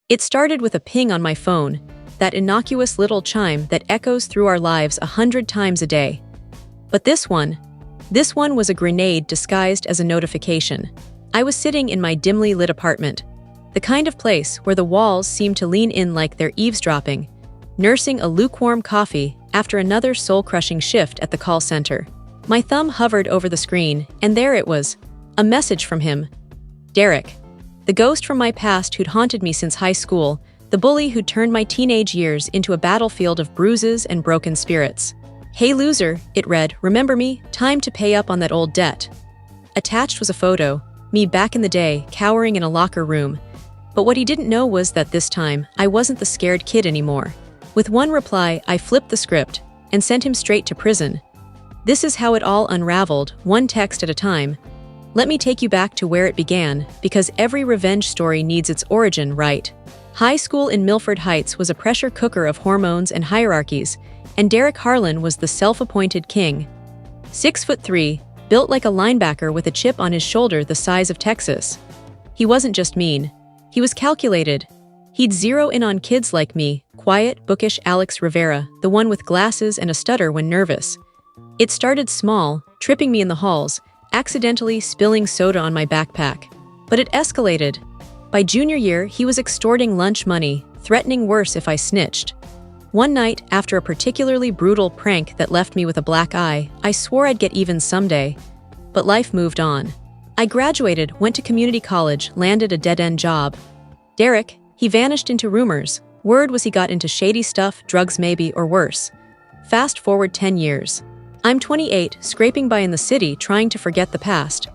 It started with a ping on my phone, that innocuous little chime that echoes through our lives 100 times a day. But this one was a grenade disguised as a notification. I was sitting in my dimly lit apartment, the kind of place where the walls seem to lean in like they're eavesdropping, nursing a lukewarm coffee after another soul-crushing shift at the call center. My thumb hovered over the screen, and there it was, a message from him. Derek, the ghost from my past who'd haunted me since high school, the bully who'd turned my teenage years into a battlefield of bruises and broken spirits. Hey loser, it read, remember me? Time to pay up on that old debt. Attached was a photo, me back in the day, cowering in a locker room. But what he didn't know was that this time, I wasn't the scared kid anymore. With one reply, I flipped the script and sent him straight to prison. This is how it all unraveled, one text at a time. Let me take you back to where it began, because every revenge story needs its origin, right? High school in Milford Heights was a pressure cooker of hormones and hierarchies, and Derek Harlan was the self-appointed king. 6'3", built like a linebacker with a chip on his shoulder the size of Texas. He wasn't just mean. He was calculated. He'd zero in on kids like me, quiet, bookish Alex Rivera, the one with glasses and a stutter when nervous. It started small, tripping me in the halls, accidentally spilling soda on my backpack. But it escalated. By junior year, he was extorting lunch money, threatening worse if I snitched. One night, after a particularly brutal prank that left me with a black eye, I swore I'd get even someday. But life moved on. I graduated, went to community college, landed a dead-end job. Derek, he vanished into rumors. Word was he got into shady stuff, drugs maybe, or worse. Fast forward 10 years. I'm 28, scraping by in the city, trying to forget the past.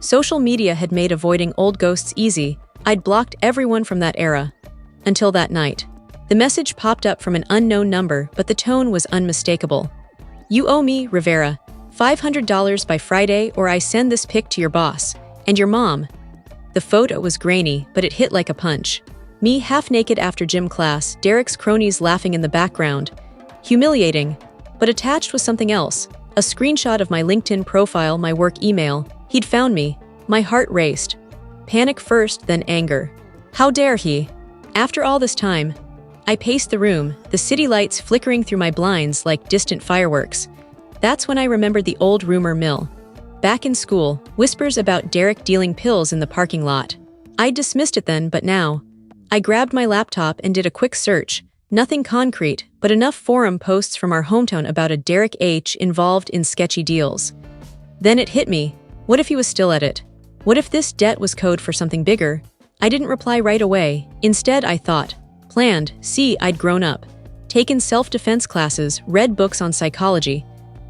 Social media had made avoiding old ghosts easy. I'd blocked everyone from that era. Until that night. The message popped up from an unknown number, but the tone was unmistakable. You owe me, Rivera, $500 by Friday or I send this pic to your boss. And your mom. The photo was grainy, but it hit like a punch. Me half-naked after gym class, Derek's cronies laughing in the background. Humiliating. But attached was something else. A screenshot of my LinkedIn profile, my work email. He'd found me. My heart raced. Panic first, then anger. How dare he? After all this time, I paced the room, the city lights flickering through my blinds like distant fireworks. That's when I remembered the old rumor mill. Back in school, whispers about Derek dealing pills in the parking lot. I'd dismissed it then, but now. I grabbed my laptop and did a quick search. Nothing concrete, but enough forum posts from our hometown about a Derek H. involved in sketchy deals. Then it hit me. What if he was still at it? What if this debt was code for something bigger? I didn't reply right away. Instead, I thought. Planned. See, I'd grown up. Taken self-defense classes, read books on psychology.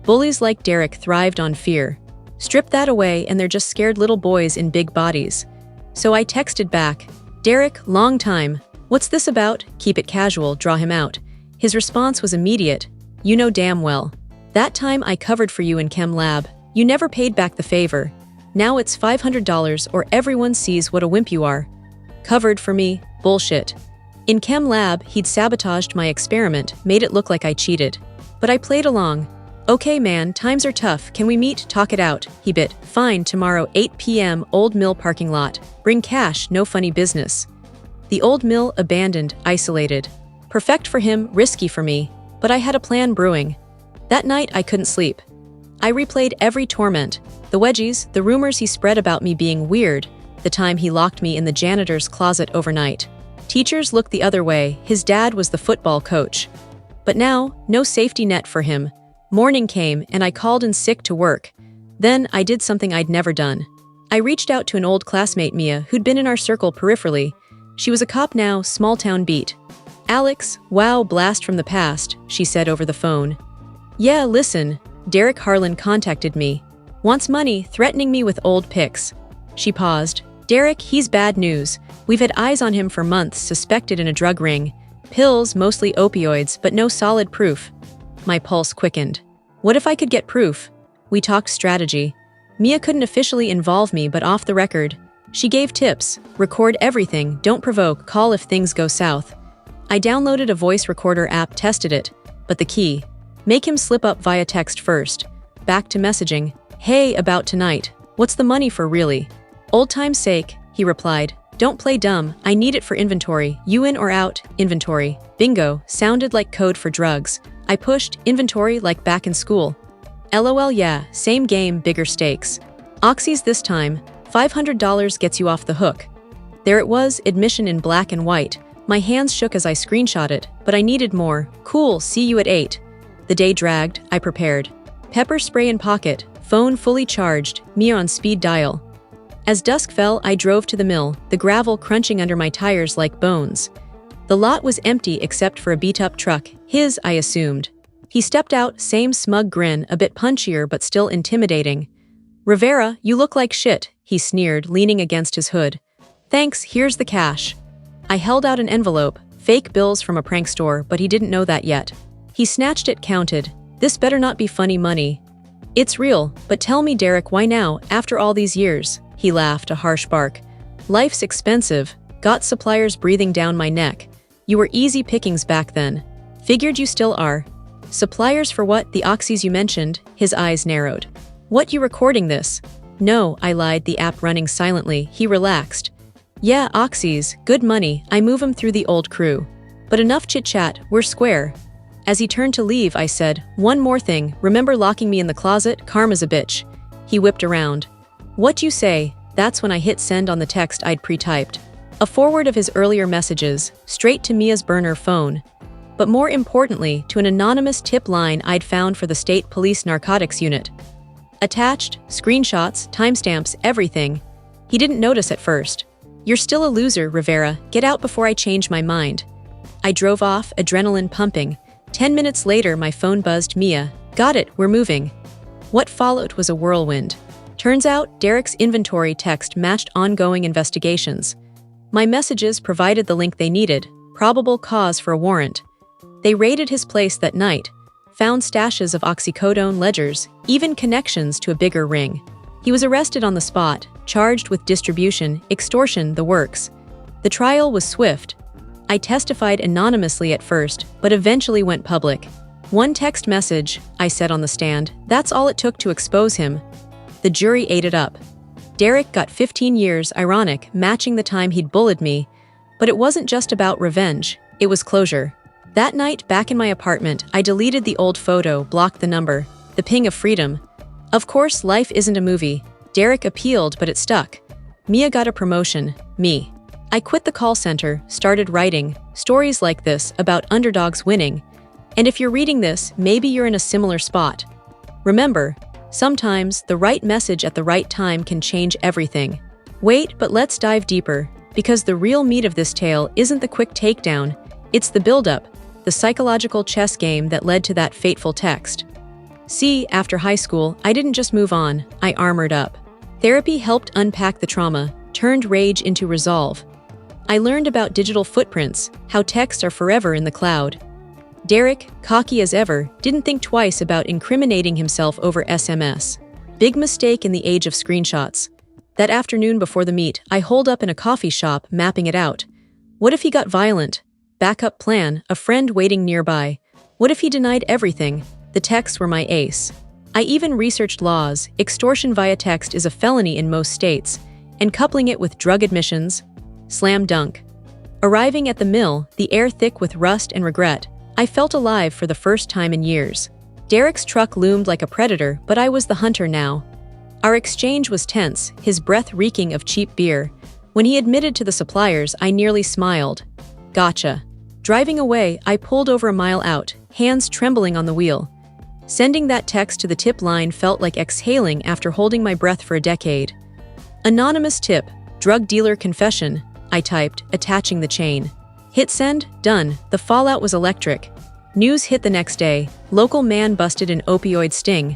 Bullies like Derek thrived on fear. Strip that away and they're just scared little boys in big bodies. So I texted back. Derek, long time. What's this about? Keep it casual, draw him out. His response was immediate. You know damn well. That time I covered for you in chem lab. You never paid back the favor. Now it's $500 or everyone sees what a wimp you are. Covered for me? Bullshit. In chem lab, he'd sabotaged my experiment, made it look like I cheated. But I played along. Okay man, times are tough, can we meet, talk it out? He bit. Fine, tomorrow 8 p.m. Old Mill parking lot. Bring cash, no funny business. The old mill, abandoned, isolated. Perfect for him, risky for me. But I had a plan brewing. That night I couldn't sleep. I replayed every torment. The wedgies, the rumors he spread about me being weird, the time he locked me in the janitor's closet overnight. Teachers looked the other way, his dad was the football coach. But now, no safety net for him. Morning came and I called in sick to work. Then I did something I'd never done. I reached out to an old classmate, Mia, who'd been in our circle peripherally. She was a cop now, small town beat. Alex, wow, blast from the past, she said over the phone. Yeah, listen, Derek Harlan contacted me. Wants money, threatening me with old pics. She paused. Derek, he's bad news. We've had eyes on him for months, suspected in a drug ring. Pills, mostly opioids, but no solid proof. My pulse quickened. What if I could get proof? We talked strategy. Mia couldn't officially involve me, but off the record. She gave tips. Record everything, don't provoke, call if things go south. I downloaded a voice recorder app, tested it. But the key. Make him slip up via text first. Back to messaging. Hey, about tonight. What's the money for really? Old time's sake, he replied. Don't play dumb, I need it for inventory. You in or out? Inventory. Bingo, sounded like code for drugs. I pushed inventory like back in school. LOL, yeah, same game, bigger stakes. Oxys this time, $500 gets you off the hook. There it was, admission in black and white. My hands shook as I screenshot it, but I needed more. Cool, see you at 8. The day dragged, I prepared. Pepper spray in pocket, phone fully charged, me on speed dial. As dusk fell, I drove to the mill, the gravel crunching under my tires like bones. The lot was empty except for a beat-up truck, his, I assumed. He stepped out, same smug grin, a bit punchier but still intimidating. "Rivera, you look like shit," he sneered, leaning against his hood. "Thanks, here's the cash." I held out an envelope, fake bills from a prank store, but he didn't know that yet. He snatched it, counted. "This better not be funny money." "It's real, but tell me, Derek, why now, after all these years?" He laughed, a harsh bark. "Life's expensive. Got suppliers breathing down my neck. You were easy pickings back then. Figured you still are." "Suppliers for what? The oxys you mentioned?" His eyes narrowed. "What, you recording this?" "No," I lied, the app running silently. He relaxed. "Yeah, oxys, good money. I move 'em through the old crew. But enough chit-chat, we're square." As he turned to leave, I said, "One more thing, remember locking me in the closet? Karma's a bitch." He whipped around. "What you say?" That's when I hit send on the text I'd pre-typed. A forward of his earlier messages, straight to Mia's burner phone. But more importantly, to an anonymous tip line I'd found for the state police narcotics unit. Attached, screenshots, timestamps, everything. He didn't notice at first. "You're still a loser, Rivera. Get out before I change my mind." I drove off, adrenaline pumping. 10 minutes later, my phone buzzed. "Mia, got it, we're moving." What followed was a whirlwind. Turns out, Derek's inventory text matched ongoing investigations. My messages provided the link they needed, probable cause for a warrant. They raided his place that night, found stashes of oxycodone ledgers, even connections to a bigger ring. He was arrested on the spot, charged with distribution, extortion, the works. The trial was swift. I testified anonymously at first, but eventually went public. "One text message," I said on the stand, "that's all it took to expose him." The jury ate it up. Derek got 15 years, ironic, matching the time he'd bullied me. But it wasn't just about revenge, it was closure. That night, back in my apartment, I deleted the old photo, blocked the number, the ping of freedom. Of course, life isn't a movie. Derek appealed, but it stuck. Mia got a promotion, me. I quit the call center, started writing, stories like this about underdogs winning. And if you're reading this, maybe you're in a similar spot. Remember, sometimes the right message at the right time can change everything. Wait, but let's dive deeper, because the real meat of this tale isn't the quick takedown, it's the buildup, the psychological chess game that led to that fateful text. See, after high school, I didn't just move on, I armored up. Therapy helped unpack the trauma, turned rage into resolve. I learned about digital footprints, how texts are forever in the cloud. Derek, cocky as ever, didn't think twice about incriminating himself over SMS. Big mistake in the age of screenshots. That afternoon before the meet, I holed up in a coffee shop, mapping it out. What if he got violent? Backup plan, a friend waiting nearby. What if he denied everything? The texts were my ace. I even researched laws. Extortion via text is a felony in most states, and coupling it with drug admissions, slam dunk. Arriving at the mill, the air thick with rust and regret, I felt alive for the first time in years. Derek's truck loomed like a predator, but I was the hunter now. Our exchange was tense, his breath reeking of cheap beer. When he admitted to the suppliers, I nearly smiled. Gotcha. Driving away, I pulled over a mile out, hands trembling on the wheel. Sending that text to the tip line felt like exhaling after holding my breath for a decade. Anonymous tip, drug dealer confession, I typed, attaching the chain. Hit send, done. The fallout was electric. News hit the next day. Local man busted in opioid sting.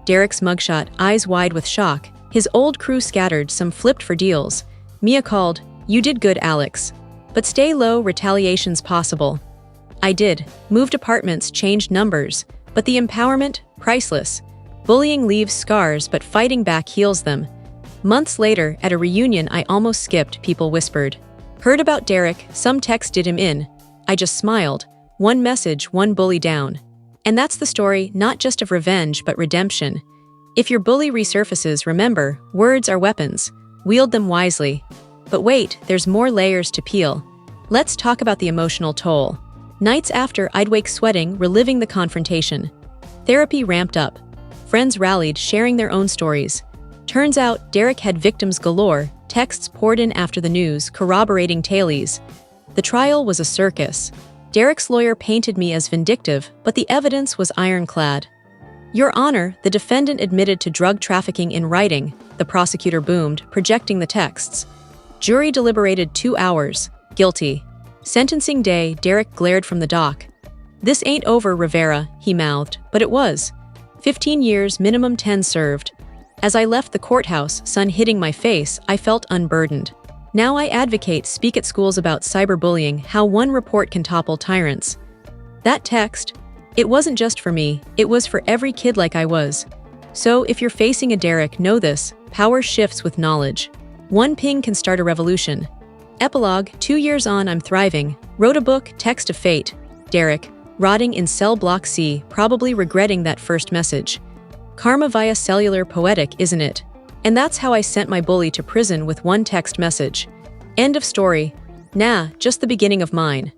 Derek's mugshot, eyes wide with shock. His old crew scattered, some flipped for deals. Mia called, "You did good, Alex. But stay low, retaliation's possible." I did. Moved apartments, changed numbers. But the empowerment, priceless. Bullying leaves scars, but fighting back heals them. Months later, at a reunion I almost skipped, people whispered. Heard about Derek, some text did him in. I just smiled. One message, one bully down. And that's the story, not just of revenge, but redemption. If your bully resurfaces, remember, words are weapons. Wield them wisely. But wait, there's more layers to peel. Let's talk about the emotional toll. Nights after, I'd wake sweating, reliving the confrontation. Therapy ramped up. Friends rallied, sharing their own stories. Turns out, Derek had victims galore, texts poured in after the news, corroborating tales. The trial was a circus. Derek's lawyer painted me as vindictive, but the evidence was ironclad. "Your Honor," the defendant admitted to drug trafficking in writing, the prosecutor boomed, projecting the texts. Jury deliberated 2 hours. Guilty. Sentencing day, Derek glared from the dock. "This ain't over, Rivera," he mouthed, but it was. 15 years, minimum 10 served. As I left the courthouse, sun hitting my face, I felt unburdened. Now I advocate, speak at schools about cyberbullying, how one report can topple tyrants. That text, it wasn't just for me, it was for every kid like I was. So if you're facing a Derek, know this: power shifts with knowledge. One ping can start a revolution. Epilogue: 2 years on, I'm thriving. Wrote a book, Text of Fate. Derek, rotting in cell block C, probably regretting that first message. Karma via cellular, poetic, isn't it? And that's how I sent my bully to prison with one text message. End of story. Nah, just the beginning of mine.